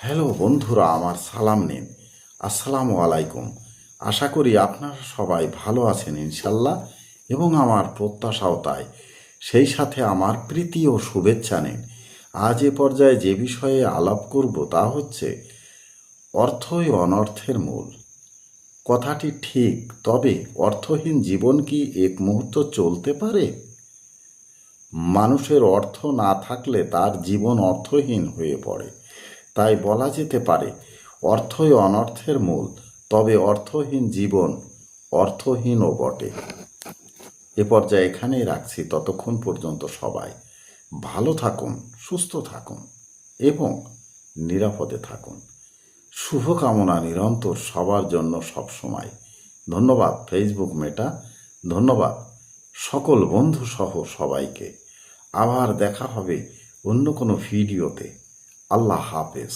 Hello বন্ধুরা, আমার সালাম নিন। আসসালামু আলাইকুম। আশা করি আপনারা সবাই ভালো আছেন ইনশাল্লাহ, এবং আমার প্রত্যাশাও তাই। সেই সাথে আমার প্রীতি ও শুভেচ্ছা নিন। আজ এ পর্যায়ে যে বিষয়ে আলাপ করব তা হচ্ছে অর্থই অনর্থের মূল। কথাটি ঠিক, তবে অর্থহীন জীবন কি এক মুহূর্ত চলতে পারে? মানুষের অর্থ না থাকলে তার জীবন অর্থহীন হয়ে পড়ে। তাই বলা যেতে পারে অর্থই অনর্থের মূল, তবে অর্থহীন জীবন অর্থহীনও বটে। এ পর্যায়ে এখানেই রাখছি। ততক্ষণ পর্যন্ত সবাই ভালো থাকুন, সুস্থ থাকুন এবং নিরাপদে থাকুন। শুভকামনা নিরন্তর সবার জন্য সবসময়। ধন্যবাদ ফেসবুক মেটা, ধন্যবাদ সকল বন্ধু সহ সবাইকে। আবার দেখা হবে অন্য কোনো ভিডিওতে। আল্লাহ হাফেজ।